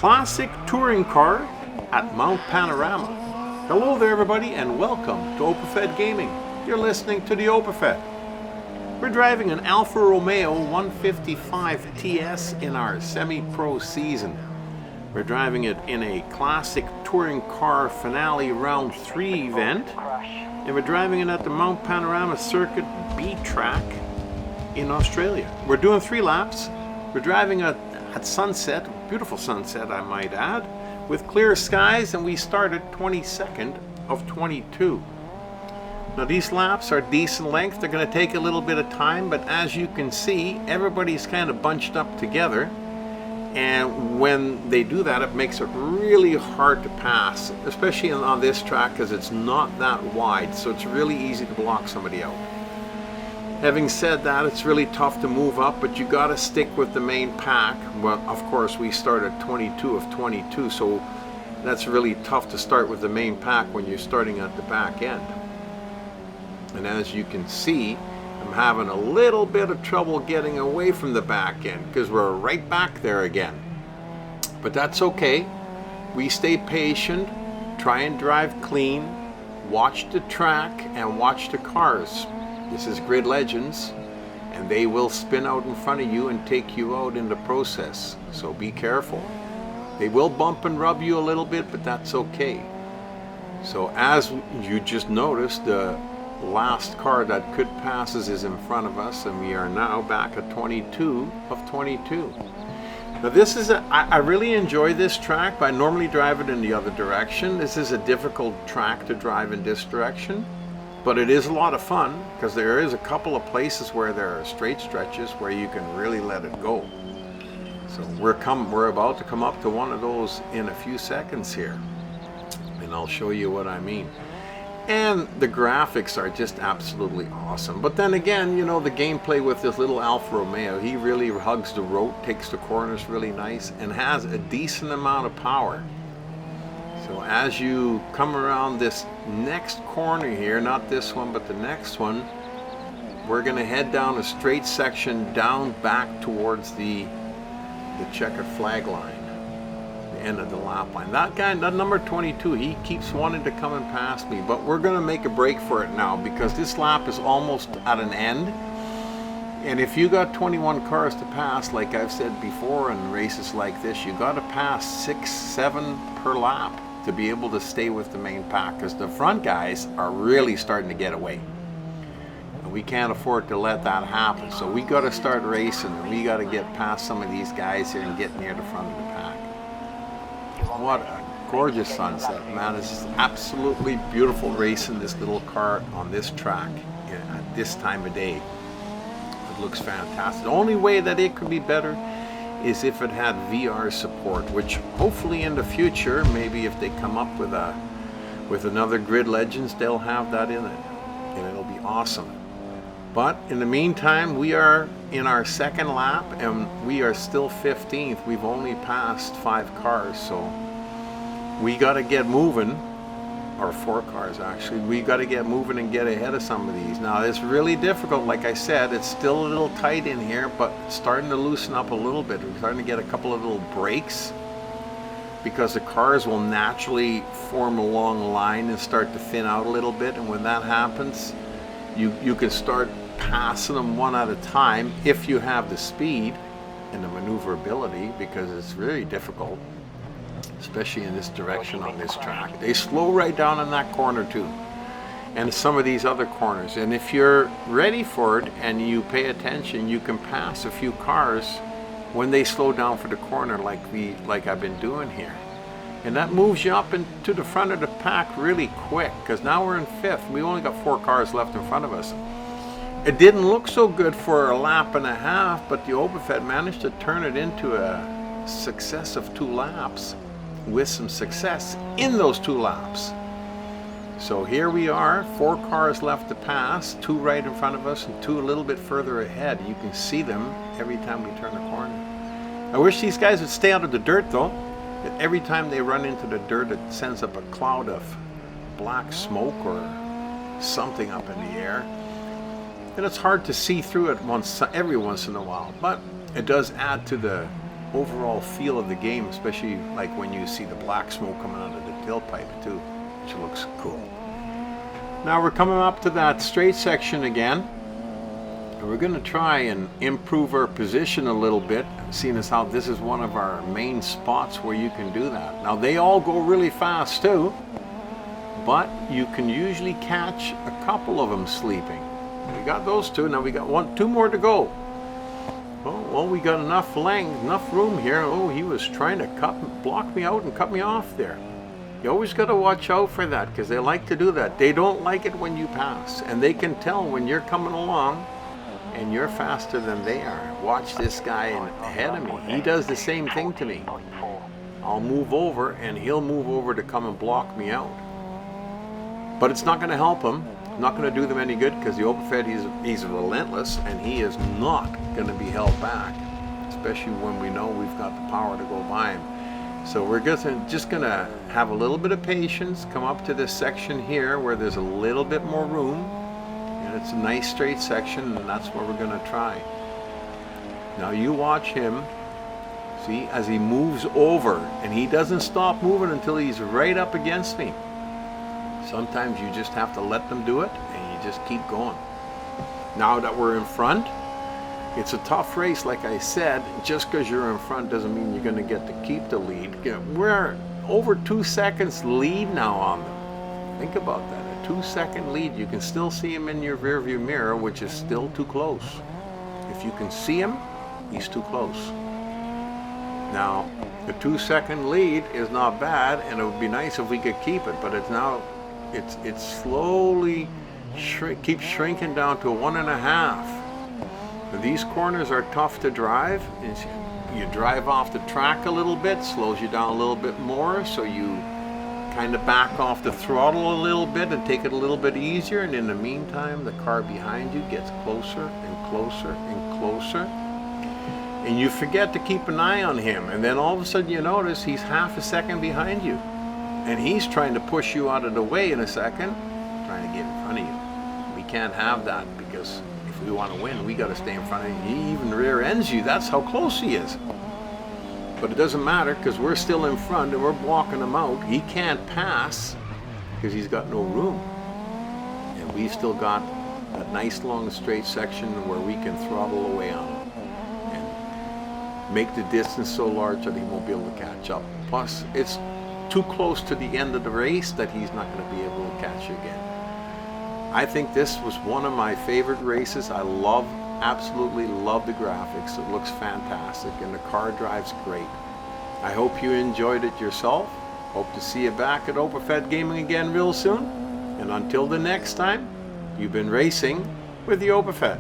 classic touring car at Mount Panorama. Hello there everybody and welcome to OpenFed Gaming. You're listening to the OpenFed. We're driving an Alfa Romeo 155 TS in our semi-pro season. We're driving it in a classic touring car finale round 3 event, and we're driving it at the Mount Panorama Circuit B track in Australia. We're doing 3 laps. We're driving at sunset, beautiful sunset I might add, with clear skies, and we started 22nd of 22. Now these laps are decent length. They're going to take a little bit of time, but as you can see, everybody's kind of bunched up together, and when they do that, it makes it really hard to pass, especially on this track because it's not that wide, so it's really easy to block somebody out. Having said that, it's really tough to move up, but you got to stick with the main pack. Well, of course, we started 22 of 22, so that's really tough to start with the main pack when you're starting at the back end. And as you can see, I'm having a little bit of trouble getting away from the back end because we're right back there again. But that's okay. We stay patient, try and drive clean, watch the track and watch the cars. This is Grid Legends, and they will spin out in front of you and take you out in the process. So be careful. They will bump and rub you a little bit, but that's okay. So as you just noticed, the last car that could pass us is in front of us, and we are now back at 22 of 22. Now this is I really enjoy this track, but I normally drive it in the other direction. This is a difficult track to drive in this direction, but it is a lot of fun because there is a couple of places where there are straight stretches where you can really let it go. So we're about to come up to one of those in a few seconds here, and I'll show you what I mean. And the graphics are just absolutely awesome. But then again, you know, the gameplay with this little Alfa Romeo, he really hugs the road, takes the corners really nice, and has a decent amount of power. So as you come around this next corner here, not this one, but the next one, we're going to head down a straight section down back towards the checkered flag line. End of the lap line. That guy, that number 22, he keeps wanting to come and pass me, but we're going to make a break for it now because this lap is almost at an end, and if you got 21 cars to pass, like I've said before in races like this, you got to pass 6, 7 per lap to be able to stay with the main pack, because the front guys are really starting to get away, and we can't afford to let that happen. So we got to start racing, and we got to get past some of these guys here and get near the front of the pack. What a gorgeous sunset, man. It's just absolutely beautiful racing this little car on this track at this time of day. It looks fantastic. The only way that it could be better is if it had VR support, which hopefully in the future, maybe if they come up with another Grid Legends, they'll have that in it, and it'll be awesome. But in the meantime, we are in our second lap and we are still 15th. We've only passed 5 cars, so we got to get moving, or 4 cars actually. We got to get moving and get ahead of some of these. Now it's really difficult, like I said, it's still a little tight in here, but it's starting to loosen up a little bit. We're starting to get a couple of little breaks because the cars will naturally form a long line and start to thin out a little bit, and when that happens, you can start passing them one at a time if you have the speed and the maneuverability, because it's really difficult, especially in this direction on this track. They slow right down in that corner too, and some of these other corners, and if you're ready for it and you pay attention, you can pass a few cars when they slow down for the corner, like I've been doing here. And that moves you up into the front of the pack really quick, because now we're in 5th. We only got 4 cars left in front of us. It didn't look so good for a lap and a half, but the OpenFed managed to turn it into a success of 2 laps with some success in those 2 laps. So here we are, 4 cars left to pass, 2 right in front of us and 2 a little bit further ahead. You can see them every time we turn the corner. I wish these guys would stay out of the dirt though. Every time they run into the dirt, it sends up a cloud of black smoke or something up in the air, and it's hard to see through it every once in a while, but it does add to the overall feel of the game, especially like when you see the black smoke coming out of the tailpipe too, which looks cool. Now we're coming up to that straight section again. And we're going to try and improve our position a little bit, seeing as how this is one of our main spots where you can do that. Now they all go really fast too, but you can usually catch a couple of them sleeping. We got those two. Now we got two more to go. Oh, well, we got enough length, enough room here. Oh, he was trying to block me out and cut me off there. You always got to watch out for that, because they like to do that. They don't like it when you pass, and they can tell when you're coming along and you're faster than they are. Watch this guy ahead of me. He does the same thing to me. I'll move over and he'll move over to come and block me out. But it's not going to help him. Not going to do them any good, because the Overfed, he's relentless, and he is not going to be held back, especially when we know we've got the power to go by him. So we're just going to have a little bit of patience, come up to this section here where there's a little bit more room. And it's a nice straight section, and that's what we're going to try. Now you watch him, see, as he moves over, and he doesn't stop moving until he's right up against me. Sometimes you just have to let them do it, and you just keep going. Now that we're in front, it's a tough race, like I said. Just because you're in front doesn't mean you're going to get to keep the lead. We're over 2 seconds lead now on them. Think about that. 2-second lead. You can still see him in your rear view mirror, which is still too close. If you can see him, he's too close. Now, the 2-second lead is not bad, and it would be nice if we could keep it, but it's slowly keeps shrinking down to 1.5. Now, these corners are tough to drive. You drive off the track a little bit, slows you down a little bit more, so you kind of back off the throttle a little bit and take it a little bit easier, and in the meantime the car behind you gets closer and closer and closer, and you forget to keep an eye on him, and then all of a sudden you notice he's half a second behind you, and he's trying to push you out of the way in a second, trying to get in front of you. We can't have that, because if we want to win, we got to stay in front of you. He even rear ends you. That's how close he is. But it doesn't matter, because we're still in front and we're blocking him out. He can't pass because he's got no room. And we've still got a nice long straight section where we can throttle away on him and make the distance so large that he won't be able to catch up. Plus, it's too close to the end of the race that he's not going to be able to catch you again. I think this was one of my favorite races. I absolutely love the graphics. It looks fantastic, and the car drives great. I hope you enjoyed it yourself. Hope to see you back at Overfed Gaming again real soon. And until the next time, you've been racing with the Overfed.